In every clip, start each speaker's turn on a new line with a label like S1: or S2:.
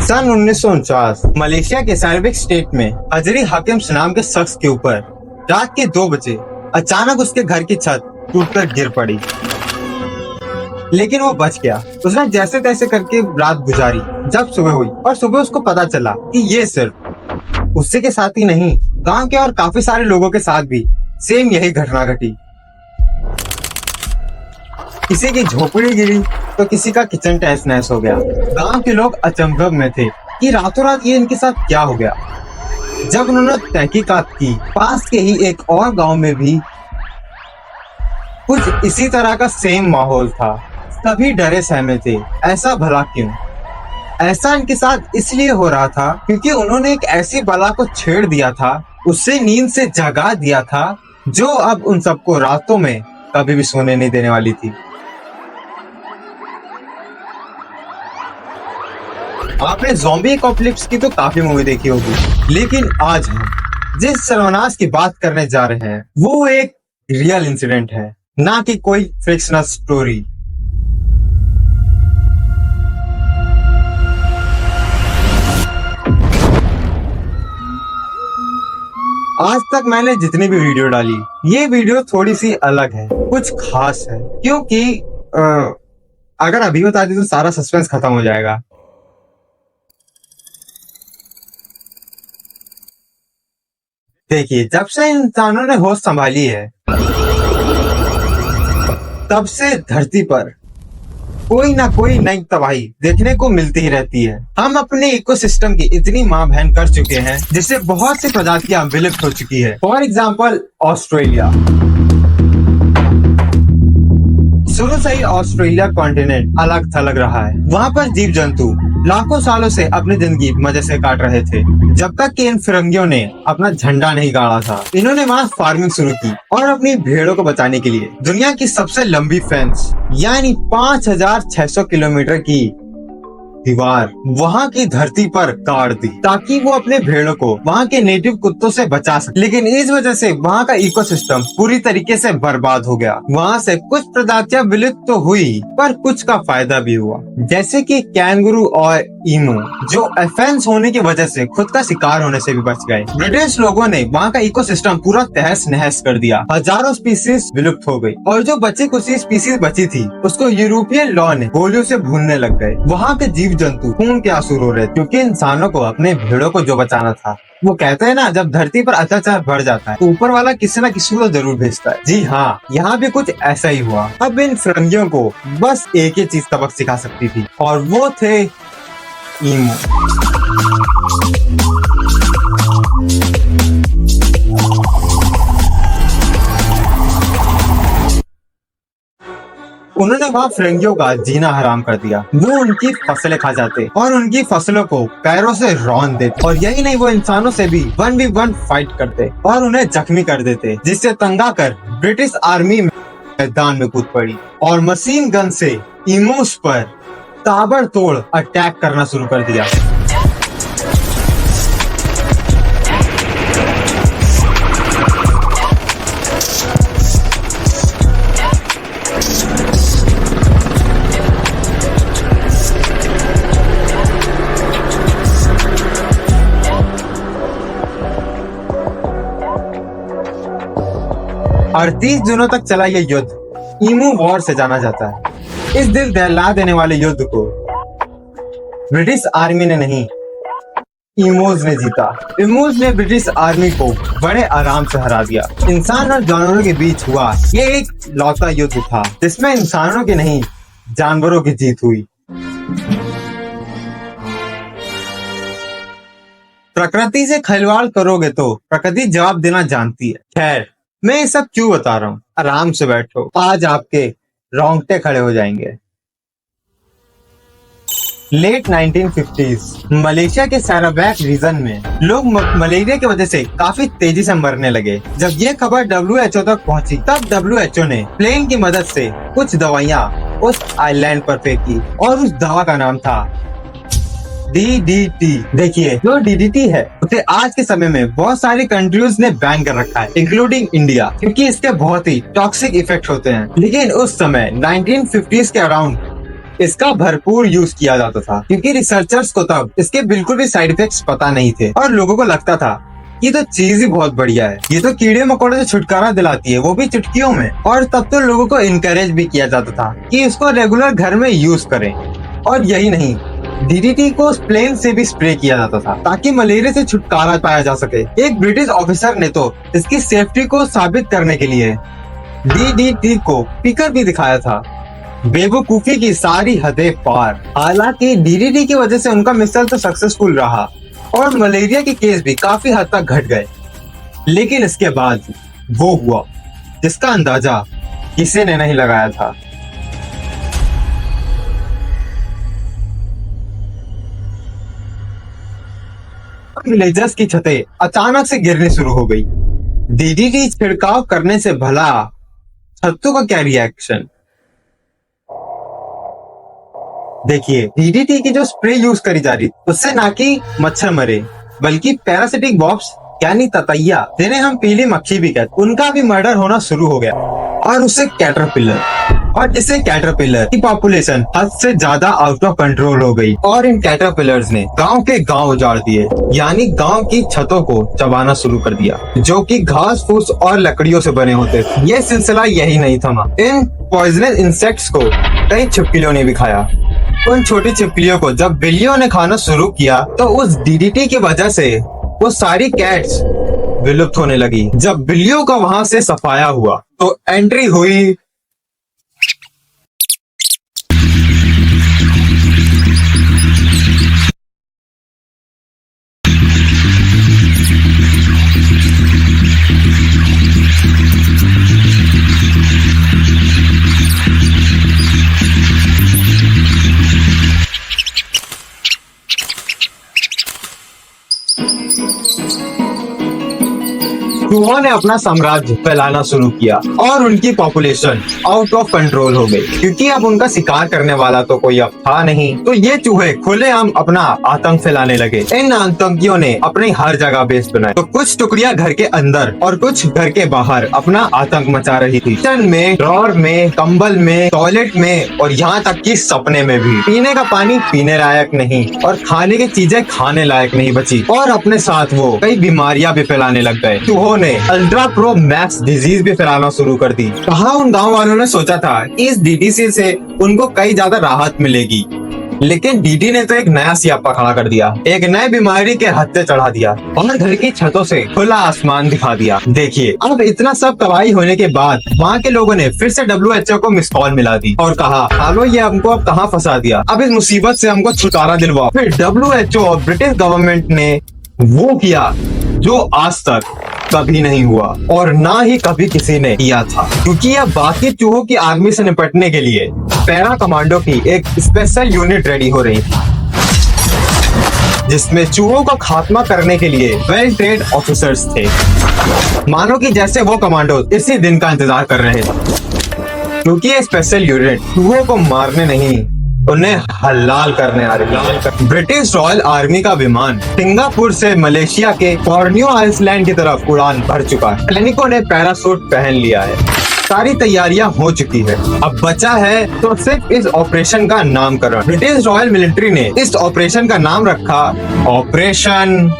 S1: सन 1949 Malaysia के सैरावाक state में हजरी हाकिम नाम के शख्स के ऊपर रात के 2 बजे अचानक उसके घर की छत टूटकर गिर पड़ी, लेकिन वो बच गया। उसने जैसे तैसे करके रात गुजारी। जब सुबह हुई और सुबह उसको पता चला कि ये सिर्फ उससे के साथ ही नहीं, गांव के और काफी सारे लोगों के साथ भी सेम यही घटना घटी। किसी की झोपड़ी गिरी तो किसी का किचन तहस नहस हो गया। गांव के लोग अचंभव में थे कि रातों रात ये इनके साथ क्या हो गया। जब उन्होंने तहकीकात की, पास के ही एक और गांव में भी कुछ इसी तरह का सेम माहौल था। सभी डरे सहमे थे। ऐसा भला क्यों? ऐसा इनके साथ इसलिए हो रहा था क्योंकि उन्होंने एक ऐसी बला को छेड़ दिया था, उससे नींद से जगा दिया था, जो अब उन सबको रातों में कभी भी सोने नहीं देने वाली थी। आपने ज़ॉम्बी एपोकलिप्स की तो काफी मूवी देखी होगी, लेकिन आज हम जिस सर्वनाश की बात करने जा रहे हैं वो एक रियल इंसिडेंट है, ना कि कोई फिक्शनल स्टोरी। आज तक मैंने जितनी भी वीडियो डाली, ये वीडियो थोड़ी सी अलग है, कुछ खास है, क्योंकि अगर अभी बता दी तो सारा सस्पेंस खत्म हो जाएगा। देखिए, जब से इंसानों ने होश संभाली है, तब से धरती पर कोई ना कोई नई तबाही देखने को मिलती ही रहती है। हम अपने इकोसिस्टम की इतनी माँ बहन कर चुके हैं जिससे बहुत सी प्रजातियां विलुप्त हो चुकी है। For example Australia. शुरू से ही ऑस्ट्रेलिया कॉन्टिनेंट अलग थलग रहा है। वहाँ पर जीव जंतु लाखों सालों से अपनी जिंदगी मजे से काट रहे थे, जब तक कि इन फिरंगियों ने अपना झंडा नहीं गाड़ा था। इन्होंने वहाँ फार्मिंग शुरू की और अपनी भेड़ों को बचाने के लिए दुनिया की सबसे लंबी फेंस यानी 5600 किलोमीटर की दीवार वहाँ की धरती पर गाड़ दी, ताकि वो अपने भेड़ों को वहाँ के नेटिव कुत्तों से बचा सके। लेकिन इस वजह से वहाँ का इकोसिस्टम पूरी तरीके से बर्बाद हो गया। वहाँ से कुछ प्रजातियां विलुप्त तो हुई, पर कुछ का फायदा भी हुआ, जैसे कि कैंगरू और ईमू, जो एफेंस होने की वजह से खुद का शिकार होने से भी बच गए। ब्रिटिश लोगों ने वहाँ का इकोसिस्टम पूरा तहस नहस कर दिया। हजारों स्पीसीज विलुप्त हो गई और जो बची कुछ स्पीसीज बची थी उसको यूरोपियन लॉ ने गोलियों से भूनने लग गए। वहाँ के जीव जंतु खून के आंसू रो रहे, क्योंकि इंसानों को अपने भेड़ों को जो बचाना था। वो कहते हैं ना, जब धरती पर अत्याचार बढ़ जाता है तो ऊपर वाला किसी न किसी को जरूर भेजता है। जी हाँ, यहाँ भी कुछ ऐसा ही हुआ। अब इन फिरंगियों को बस एक ही चीज सबक सिखा सकती थी, और वो थे ईमू। उन्होंने वहाँ फिरंगियों का जीना हराम कर दिया। वो उनकी फसलें खा जाते और उनकी फसलों को पैरों से रौंद देते, और यही नहीं, वो इंसानों से भी 1v1 फाइट करते और उन्हें जख्मी कर देते, जिससे तंग आकर ब्रिटिश आर्मी मैदान में कूद पड़ी और मशीन गन से ईमूस पर ताबड़तोड़ अटैक करना शुरू कर दिया। और 30 दिनों तक चला यह युद्ध ईमू वॉर से जाना जाता है। इस दिल दहला देने वाले युद्ध को ब्रिटिश आर्मी ने नहीं, ईमूज ने जीता। ईमूज ने ब्रिटिश आर्मी को बड़े आराम से हरा दिया। इंसान और जानवरों के बीच हुआ ये एक लौता युद्ध था, जिसमें इंसानों की नहीं, जानवरों की जीत हुई। प्रकृति से खिलवाड़ करोगे तो प्रकृति जवाब देना जानती है। खैर, मैं ये सब क्यों बता रहा हूँ? आराम से बैठो, आज आपके रोंगटे खड़े हो जाएंगे। लेट 1950s मलेशिया के सैरावाक रीजन में लोग मलेरिया की वजह से काफी तेजी से मरने लगे। जब ये खबर WHO तक पहुंची, तब WHO ने प्लेन की मदद से कुछ दवाइयाँ उस आइलैंड पर फेंकी, और उस दवा का नाम था DDT। देखिए, जो DDT है उसे आज के समय में बहुत सारी कंट्रीज ने बैन कर रखा है, इंक्लूडिंग इंडिया, क्योंकि इसके बहुत ही टॉक्सिक इफेक्ट होते हैं। लेकिन उस समय 1950s के अराउंड इसका भरपूर यूज किया जाता था क्योंकि रिसर्चर्स को तब इसके बिल्कुल भी साइड इफेक्ट्स पता नहीं थे और लोगों को लगता था ये तो चीज ही बहुत बढ़िया है, ये तो कीड़े मकोड़े से छुटकारा दिलाती है, वो भी चुटकियों में। और तब तो लोगों को इनकरेज भी किया जाता था कि इसको रेगुलर घर में यूज करें। और यही नहीं, डीडीटी को प्लेन से भी स्प्रे किया जाता था ताकि मलेरिया से छुटकारा पाया जा सके। एक ब्रिटिश ऑफिसर ने तो इसकी सेफ्टी को साबित करने के लिए डीडीटी को पीकर भी दिखाया था। बेवकूफी की सारी हदें पार। हालांकि डीडीटी की वजह से उनका मिशन तो सक्सेसफुल रहा और मलेरिया के केस भी काफी हद तक घट गए। लेकिन इसके बाद वो हुआ जिसका अंदाजा किसी ने नहीं लगाया था। विलेजर्स की छतें अचानक से गिरनी शुरू हो गई। डीडीटी छिड़काव करने से भला छतों का क्या रिएक्शन? देखिए, डीडीटी की जो स्प्रे यूज करी जा रही उससे ना कि मच्छर मरे बल्कि पैरासिटिक बॉब्स यानी ततैया, जिन्हें हम पीली मक्खी भी कहते, उनका भी मर्डर होना शुरू हो गया। और उससे कैटरपिलर, और इससे कैटरपिलर की पॉपुलेशन हद से ज्यादा आउट ऑफ कंट्रोल हो गई और इन कैटरपिलर्स ने गांव के गांव उजाड़ दिए, यानी गांव की छतों को चबाना शुरू कर दिया जो कि घास फूस और लकड़ियों से बने होते थे। ये सिलसिला यही नहीं थमा। इन पॉइजनस इंसेक्ट्स को कई छिपकलियों ने भी खाया। उन छोटी छिपकलियों को जब बिल्लियों ने खाना शुरू किया तो उस डीडीटी की वजह से वो सारी कैट्स विलुप्त होने लगी। जब बिल्लियों का वहां से सफाया हुआ तो एंट्री हुई चूहों ने अपना साम्राज्य फैलाना शुरू किया और उनकी पॉपुलेशन आउट ऑफ कंट्रोल हो गई क्योंकि अब उनका शिकार करने वाला तो कोई अब था नहीं। तो ये चूहे खुलेआम अपना आतंक फैलाने लगे। इन आतंकियों ने अपनी हर जगह बेस बनाए। तो कुछ टुकड़ियां घर के अंदर और कुछ घर के बाहर अपना आतंक मचा रही थी। किचन में, ड्रॉर में, कंबल में, टॉयलेट में और यहाँ तक कि सपने में भी। पीने का पानी पीने लायक नहीं और खाने की चीजें खाने लायक नहीं बची और अपने साथ वो कई बीमारियां भी फैलाने लग गए। चूहों ने अल्ट्रा प्रो मैक्स डिजीज भी फैलाना शुरू कर दी। कहाँ उन गांव वालों ने सोचा था इस डीडीसी से उनको कई ज्यादा राहत मिलेगी, लेकिन डीडी ने तो एक नया सियापा खड़ा कर दिया, एक नई बीमारी के हत्थे चढ़ा दिया और घर की छतों से खुला आसमान दिखा दिया। देखिए, अब इतना सब तबाही होने के बाद वहाँ के लोगों ने फिर से WHO को मिस कॉल मिला दी और कहा, हालो ये हमको अब कहाँ फंसा दिया, अब इस मुसीबत से हमको छुटकारा दिलवाओ। फिर WHO और ब्रिटिश गवर्नमेंट ने वो किया जो आज तक कभी नहीं हुआ और ना ही कभी किसी ने किया था, क्योंकि अब बाकी चूहों की आर्मी से निपटने के लिए पैरा कमांडो की एक स्पेशल यूनिट रेडी हो रही थी जिसमें चूहों का खात्मा करने के लिए वेल ट्रेन्ड ऑफिसर्स थे। मानो कि जैसे वो कमांडो इसी दिन का इंतजार कर रहे थे, क्योंकि ये स्पेशल यूनिट चूहों को मारने नहीं, उन्हें हलाल करने आ रही। ब्रिटिश रॉयल आर्मी का विमान सिंगापुर से मलेशिया के बोर्नियो आइलैंड की तरफ उड़ान भर चुका है। सैनिकों ने पैरासूट पहन लिया है, सारी तैयारियां हो चुकी है। अब बचा है तो सिर्फ इस ऑपरेशन का नामकरण। ब्रिटिश रॉयल मिलिट्री ने इस ऑपरेशन का नाम रखा operation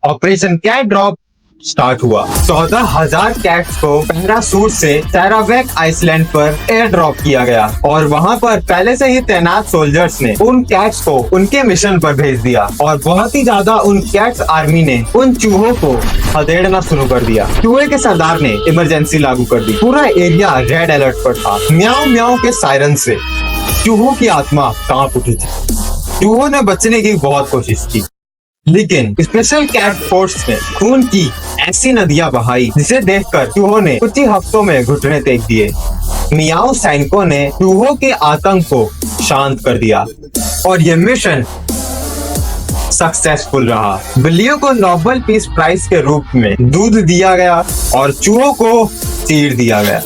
S1: operation cat drop start हुआ। 14,000 कैट्स को पैरासूट से सैरावेक आइसलैंड पर एयर ड्रॉप किया गया और वहां पर पहले से ही तैनात सोल्जर्स ने उन कैट्स को उनके मिशन पर भेज दिया और बहुत ही ज्यादा उन कैट्स आर्मी ने उन चूहों को खदेड़ना शुरू कर दिया। चूहे के सरदार ने इमरजेंसी लागू कर दी। पूरा एरिया रेड अलर्ट पर था। म्याऊ म्याऊ के सायरन से चूहों की आत्मा कांप उठी थी। चूहों ने बचने की बहुत कोशिश की, लेकिन स्पेशल कैट फोर्स ने खून की ऐसी नदियां बहाई जिसे देखकर चूहों ने कुछ ही हफ्तों में घुटने टेक दिए। मियाओ सैनिकों ने चूहों के आतंक को शांत कर दिया और ये मिशन सक्सेसफुल रहा। बिल्लियों को नोबेल पीस प्राइज के रूप में दूध दिया गया और चूहों को चीर दिया गया।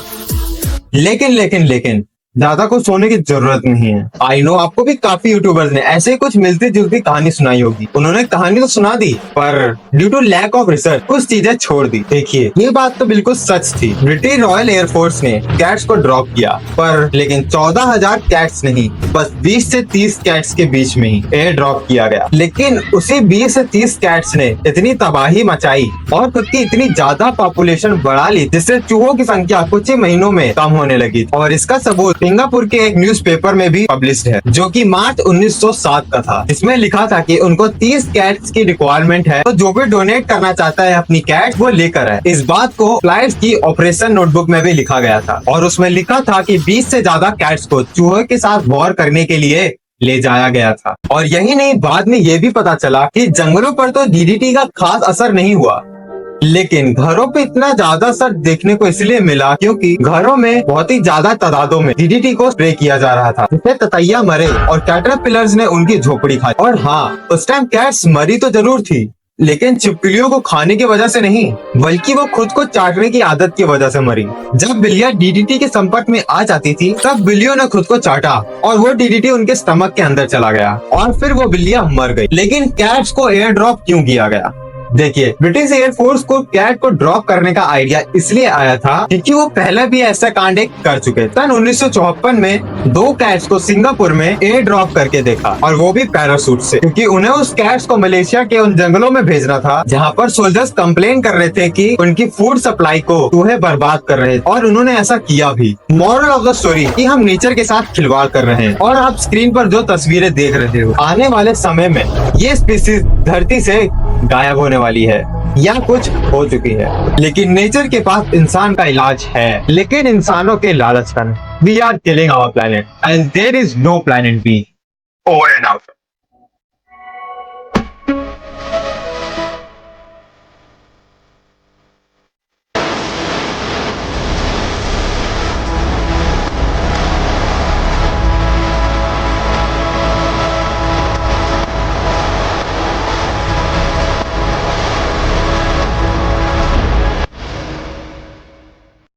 S1: लेकिन ज्यादा को सोने की जरूरत नहीं है। आई नो आपको भी काफी यूट्यूबर्स ने ऐसे ही कुछ मिलती जुलती कहानी सुनाई होगी। उन्होंने कहानी तो सुना दी पर due to lack of research कुछ चीजें छोड़ दी। देखिए ये बात तो बिल्कुल सच थी। ब्रिटिश रॉयल एयरफोर्स ने कैट्स को ड्रॉप किया पर लेकिन 14,000 कैट्स नहीं, बस 20 से 30 कैट्स के बीच में ही एयर ड्रॉप किया गया। लेकिन उसी 20 से 30 कैट्स ने इतनी तबाही मचाई और खुद की इतनी ज्यादा पॉपुलेशन बढ़ा ली जिससे चूहों की संख्या कुछ ही महीनों में कम होने लगी। और इसका सबूत सिंगापुर के एक न्यूज़पेपर में भी पब्लिश है जो कि मार्च 1907 का था। इसमें लिखा था कि उनको 30 कैट्स की रिक्वायरमेंट है, तो जो भी डोनेट करना चाहता है अपनी कैट वो लेकर है। इस बात को फ्लाइट्स की ऑपरेशन नोटबुक में भी लिखा गया था और उसमें लिखा था कि 20 से ज्यादा कैट्स को चूहे के साथ वॉर करने के लिए ले जाया गया था। और यही नहीं, बाद में ये भी पता चला कि जंगलों पर तो डीडीटी का खास असर नहीं हुआ, लेकिन घरों पे इतना ज्यादा असर देखने को इसलिए मिला क्योंकि घरों में बहुत ही ज्यादा तादादों में डीडीटी को स्प्रे किया जा रहा था, जिससे ततैया मरे और कैटरपिलर्स ने उनकी झोपड़ी खाई। और हाँ, उस टाइम कैट्स मरी तो जरूर थी, लेकिन छिपकलियों को खाने की वजह से नहीं, बल्कि वो खुद को चाटने की आदत की वजह से मरी। जब बिल्लियां डीडीटी के संपर्क में आ जाती थी तब बिल्लियों ने खुद को चाटा और वो डीडीटी उनके स्टमक के अंदर चला गया और फिर वो बिल्लियां मर गई। लेकिन कैट्स को एयर ड्रॉप क्यों किया गया? देखिए, ब्रिटिश एयरफोर्स को कैट को ड्रॉप करने का आइडिया इसलिए आया था क्योंकि वो पहले भी ऐसा कांड एक कर चुके। सन 1954 में 2 कैट्स को सिंगापुर में एयर ड्रॉप करके देखा और वो भी पैराशूट से, क्योंकि उन्हें उस कैट्स को मलेशिया के उन जंगलों में भेजना था जहाँ पर सोल्जर्स कंप्लेन कर रहे थे कि उनकी फूड सप्लाई को चूहे बर्बाद कर रहे थे, और उन्होंने ऐसा किया भी। मॉरल ऑफ द स्टोरी कि हम नेचर के साथ खिलवाड़ कर रहे हैं। और आप स्क्रीन पर जो तस्वीरें देख रहे हो, आने वाले समय में ये स्पीसीज धरती से गायब होने वाली है या कुछ हो चुकी है। लेकिन नेचर के पास इंसान का इलाज है, लेकिन इंसानों के लालच का नहीं। We are killing our planet and there is no planet B. Over and out.